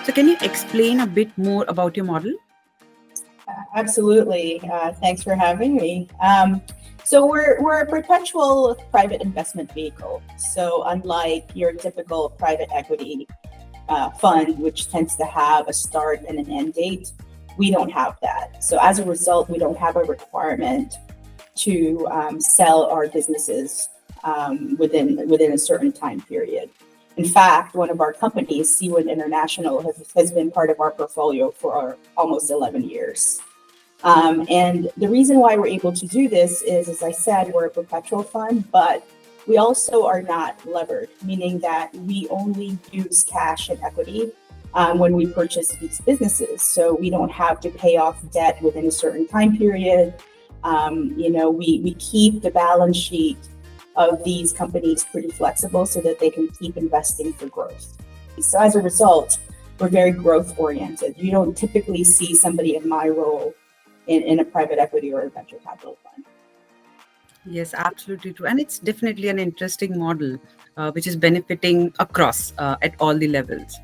So can you explain a bit more about your model? Absolutely. Thanks for having me. So we're a perpetual private investment vehicle. So unlike your typical private equity fund, which tends to have a start and an end date, we don't have that. So as a result, we don't have a requirement to sell our businesses within a certain time period. In fact, one of our companies, Seawood International, has been part of our portfolio for almost 11 years. And the reason why we're able to do this is, as I said, we're a perpetual fund, but we also are not levered, meaning that we only use cash and equity when we purchase these businesses. So we don't have to pay off debt within a certain time period. We keep the balance sheet of these companies pretty flexible so that they can keep investing for growth. So as a result, we're very growth oriented. You don't typically see somebody in my role in a private equity or a venture capital fund. Yes, absolutely true. And it's definitely an interesting model, which is benefiting across at all the levels.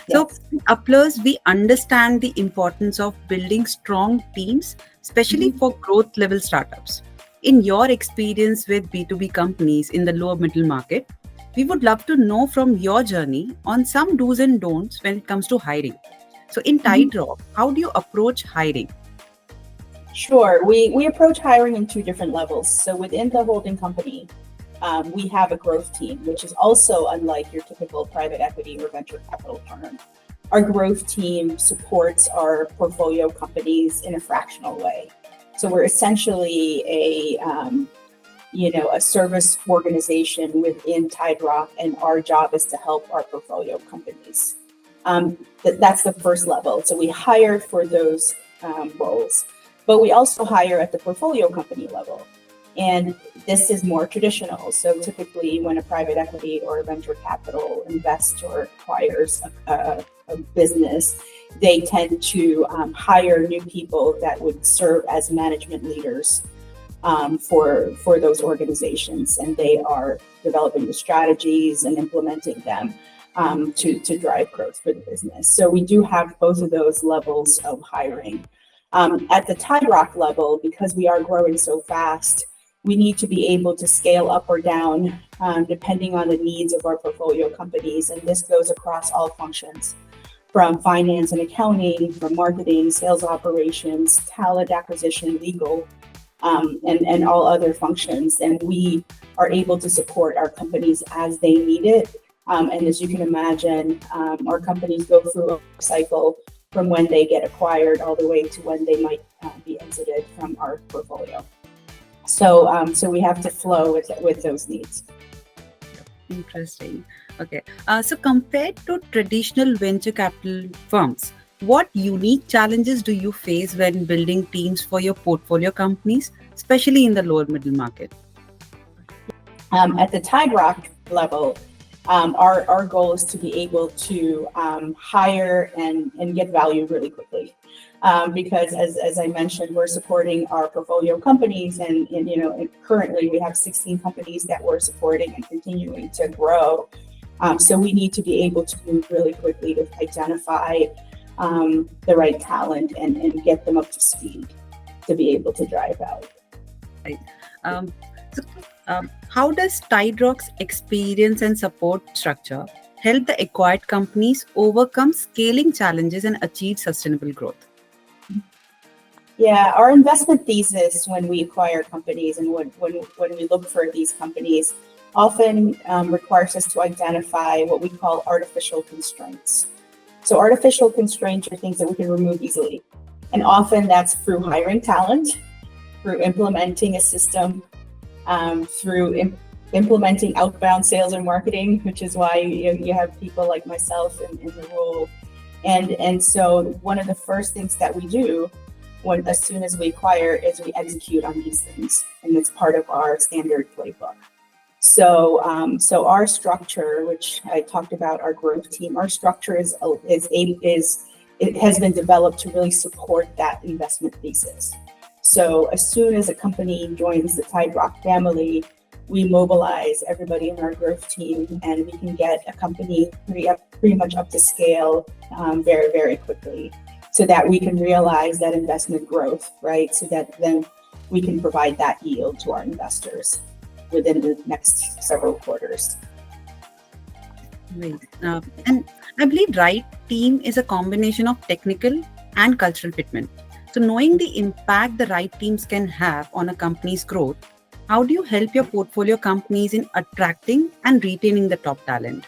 So, Yes. Uplers, we understand the importance of building strong teams, especially for growth level startups. In your experience with B2B companies in the lower middle market, we would love to know from your journey on some do's and don'ts when it comes to hiring. So, in Tidrock, how do you approach hiring? Sure. We approach hiring in two different levels. So within the holding company, we have a growth team, which is also unlike your typical private equity or venture capital firm. Our growth team supports our portfolio companies in a fractional way. So we're essentially a service organization within Tidrock, and our job is to help our portfolio companies. That's the first level. So we hire for those roles. But we also hire at the portfolio company level. And this is more traditional. So typically when a private equity or a venture capital invests or acquires a business, they tend to hire new people that would serve as management leaders for those organizations. And they are developing the strategies and implementing them to drive growth for the business. So we do have both of those levels of hiring. At the Tidrock level, because we are growing so fast, we need to be able to scale up or down depending on the needs of our portfolio companies. And this goes across all functions, from finance and accounting, from marketing, sales operations, talent acquisition, legal, and all other functions. And we are able to support our companies as they need it. And as you can imagine, our companies go through a cycle from when they get acquired all the way to when they might be exited from our portfolio. So we have to flow with those needs. Interesting. Okay. So compared to traditional venture capital firms, what unique challenges do you face when building teams for your portfolio companies, especially in the lower middle market? At the Tidrock level, our goal is to be able to hire and get value really quickly. Because as I mentioned, we're supporting our portfolio companies and currently we have 16 companies that we're supporting and continuing to grow. So we need to be able to move really quickly to identify the right talent and get them up to speed to be able to drive value. Right. How does Tidrock's experience and support structure help the acquired companies overcome scaling challenges and achieve sustainable growth? Yeah, our investment thesis when we acquire companies and when we look for these companies often requires us to identify what we call artificial constraints. So artificial constraints are things that we can remove easily. And often that's through hiring talent, through implementing a system, through implementing outbound sales and marketing, which is why you have people like myself in the role. And so one of the first things that we do as soon as we acquire is we execute on these things. And it's part of our standard playbook. So our structure, which I talked about, our growth team, our structure it has been developed to really support that investment thesis. So as soon as a company joins the Tidrock family, we mobilize everybody in our growth team, and we can get a company pretty much up to scale very, very quickly, so that we can realize that investment growth, right? So that then we can provide that yield to our investors within the next several quarters. Right. And I believe right team is a combination of technical and cultural fitment. So knowing the impact the right teams can have on a company's growth, how do you help your portfolio companies in attracting and retaining the top talent?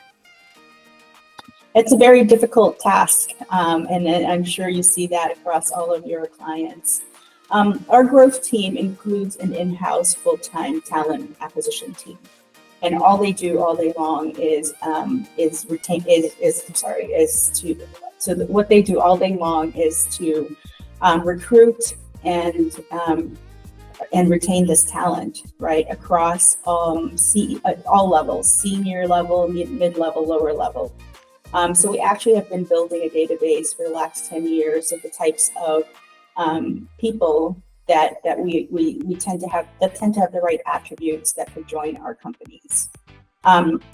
It's a very difficult task, and I'm sure you see that across all of your clients. Our growth team includes an in-house full-time talent acquisition team, and all they do all day long is what they do all day long is to recruit and retain this talent, right, across all levels, senior level, mid-level, lower level. So we actually have been building a database for the last 10 years of the types of people that we tend to have the right attributes that could join our companies.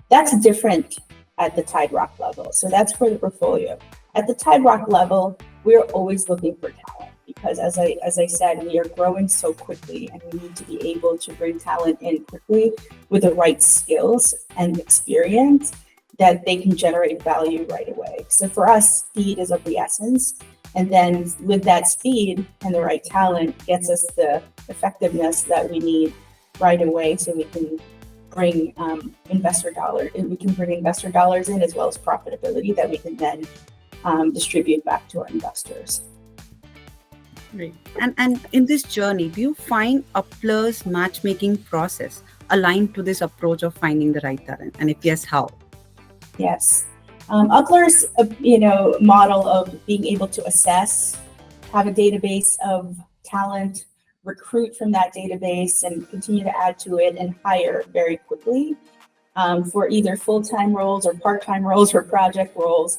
That's different at the Tide Rock level. So that's for the portfolio. At the Tide Rock level, we're always looking for talent, because as I said, we are growing so quickly, and we need to be able to bring talent in quickly with the right skills and experience that they can generate value right away. So for us, speed is of the essence. And then with that speed and the right talent gets us the effectiveness that we need right away, so we can bring investor dollars in, as well as profitability that we can then distribute back to our investors. Right. And in this journey, do you find Uplers' matchmaking process aligned to this approach of finding the right talent? And if yes, how? Yes. Uplers, model of being able to assess, have a database of talent, recruit from that database, and continue to add to it and hire very quickly for either full-time roles or part-time roles or project roles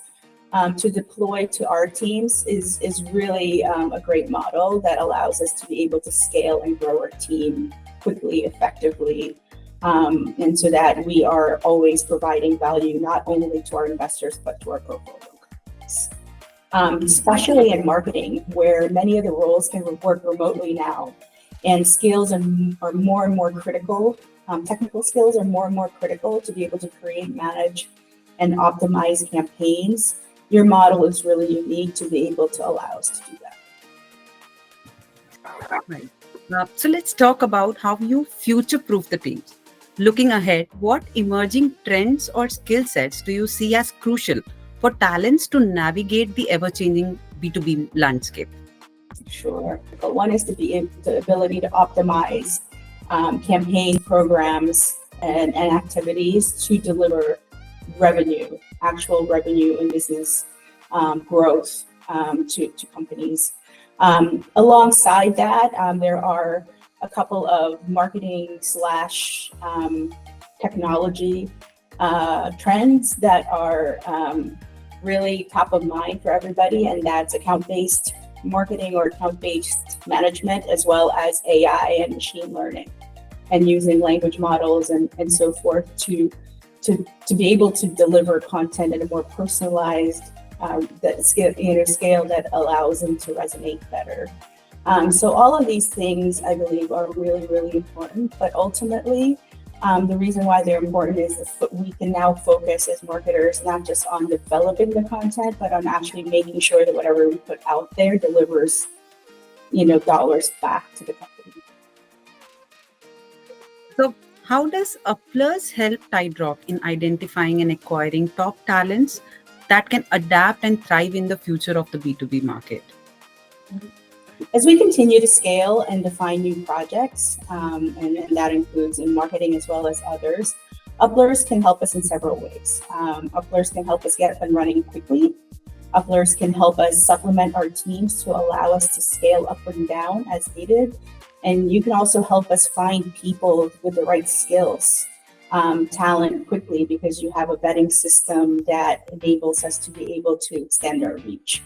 to deploy to our teams is really a great model that allows us to be able to scale and grow our team quickly, effectively. And so that we are always providing value, not only to our investors, but to our portfolio companies. Especially in marketing, where many of the roles can work remotely now, and skills are more and more critical. Technical skills are more and more critical to be able to create, manage, and optimize campaigns. Your model is really unique to be able to allow us to do that. Right. So let's talk about how you future-proof the teams. Looking ahead, what emerging trends or skill sets do you see as crucial for talents to navigate the ever-changing B2B landscape? Sure. But one is the ability to optimize campaign programs and activities to deliver revenue, actual revenue and business growth to companies. Alongside that, there are a couple of marketing / technology trends that are really top of mind for everybody, and that's account-based marketing or account-based management, as well as AI and machine learning, and using language models and so forth to be able to deliver content in a more personalized scale that allows them to resonate better. So all of these things, I believe, are really, really important. But ultimately, the reason why they're important is that we can now focus as marketers not just on developing the content, but on actually making sure that whatever we put out there delivers, dollars back to the company. So how does Uplers help Tide Rock in identifying and acquiring top talents that can adapt and thrive in the future of the B2B market? As we continue to scale and define new projects, and that includes in marketing as well as others, Uplers can help us in several ways. Uplers can help us get up and running quickly. Uplers can help us supplement our teams to allow us to scale up and down as needed. And you can also help us find people with the right skills, talent quickly, because you have a vetting system that enables us to be able to extend our reach.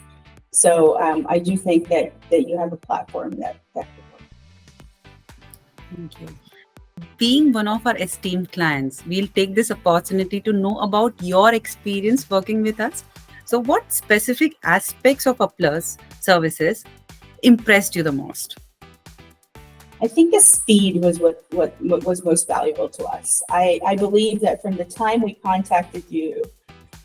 So I do think that you have a platform that could work. Thank you. being one of our esteemed clients, we'll take this opportunity to know about your experience working with us. So, what specific aspects of Uplers services impressed you the most? I think the speed was what was most valuable to us. I believe that from the time we contacted you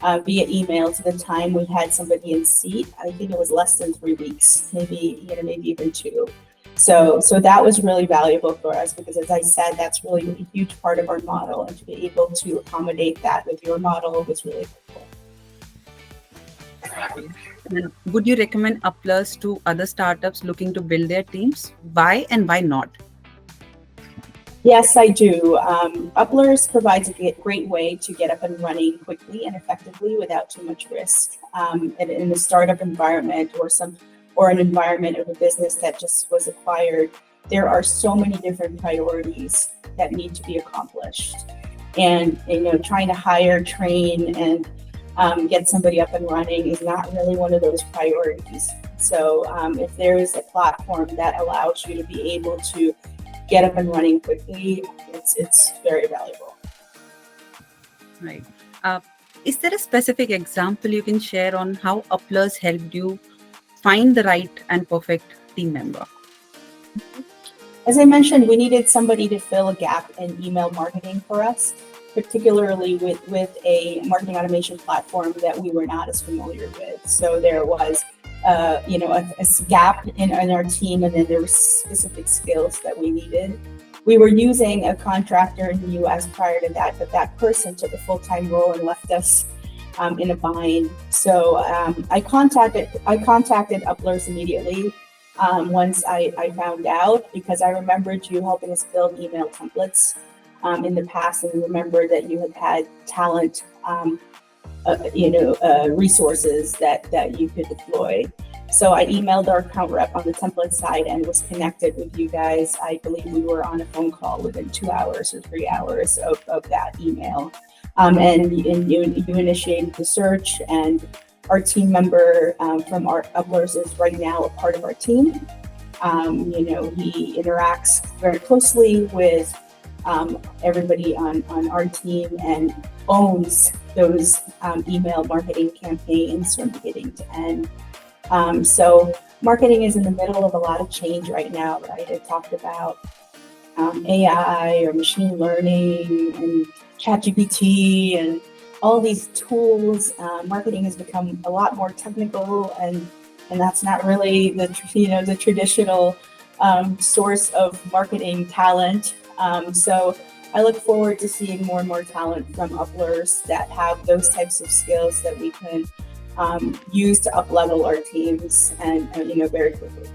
via email to the time we had somebody in seat, I think it was less than 3 weeks, maybe even 2. So that was really valuable for us because, as I said, that's really a huge part of our model, and to be able to accommodate that with your model was really helpful. And would you recommend Uplers to other startups looking to build their teams? Why and why not? Yes, I do. Uplers provides a great way to get up and running quickly and effectively without too much risk. In a startup environment or an environment of a business that just was acquired, there are so many different priorities that need to be accomplished. And trying to hire, train, and get somebody up and running is not really one of those priorities. So if there is a platform that allows you to be able to get up and running quickly, it's very valuable. Right. Is there a specific example you can share on how Uplers helped you find the right and perfect team member? As I mentioned, we needed somebody to fill a gap in email marketing for us, particularly with a marketing automation platform that we were not as familiar with. So there was a gap in our team, and then there were specific skills that we needed. We were using a contractor in the US prior to that, but that person took a full-time role and left us in a bind. So I contacted Uplers immediately once I found out, because I remembered you helping us build email templates in the past, and remember that you had talent resources that you could deploy. So I emailed our account rep on the template side and was connected with you guys. I believe we were on a phone call within 2 hours or 3 hours of that email. And you initiated the search, and our team member from our Uplers is right now a part of our team. He interacts very closely with everybody on our team and owns those email marketing campaigns from beginning to end. So marketing is in the middle of a lot of change right now, right? I talked about AI or machine learning and ChatGPT and all these tools. Marketing has become a lot more technical, and that's not really the traditional source of marketing talent. So I look forward to seeing more and more talent from Uplers that have those types of skills that we can use to up-level our teams and very quickly.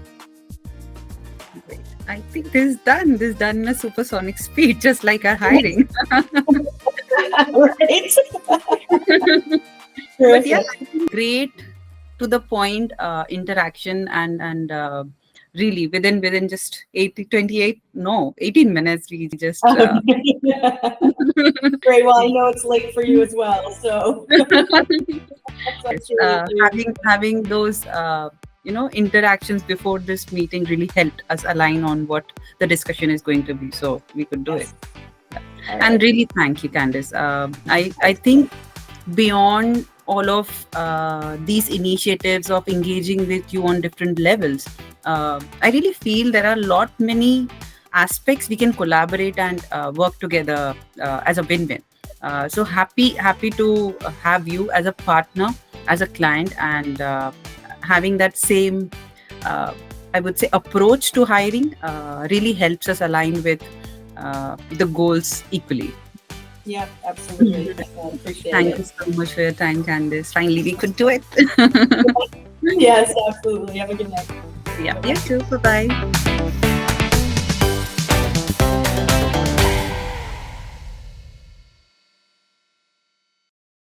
Great. I think this is done. This is done in a supersonic speed, just like our hiring. Right. But yeah, great to the point interaction and really within just 18 minutes we just Great. Well, I know it's late for you as well, so having those interactions before this meeting really helped us align on what the discussion is going to be, so we could do it. And really thank you, Candice. I think beyond all of these initiatives of engaging with you on different levels, I really feel there are many aspects we can collaborate and work together as a win-win. So happy to have you as a partner, as a client, and having that same, I would say, approach to hiring really helps us align with the goals equally. Yeah, absolutely. Appreciate it. Thank you so much for your time, Candice. Finally, we could do it. Yes, absolutely. Have a good night. Yeah, you too. Bye-bye.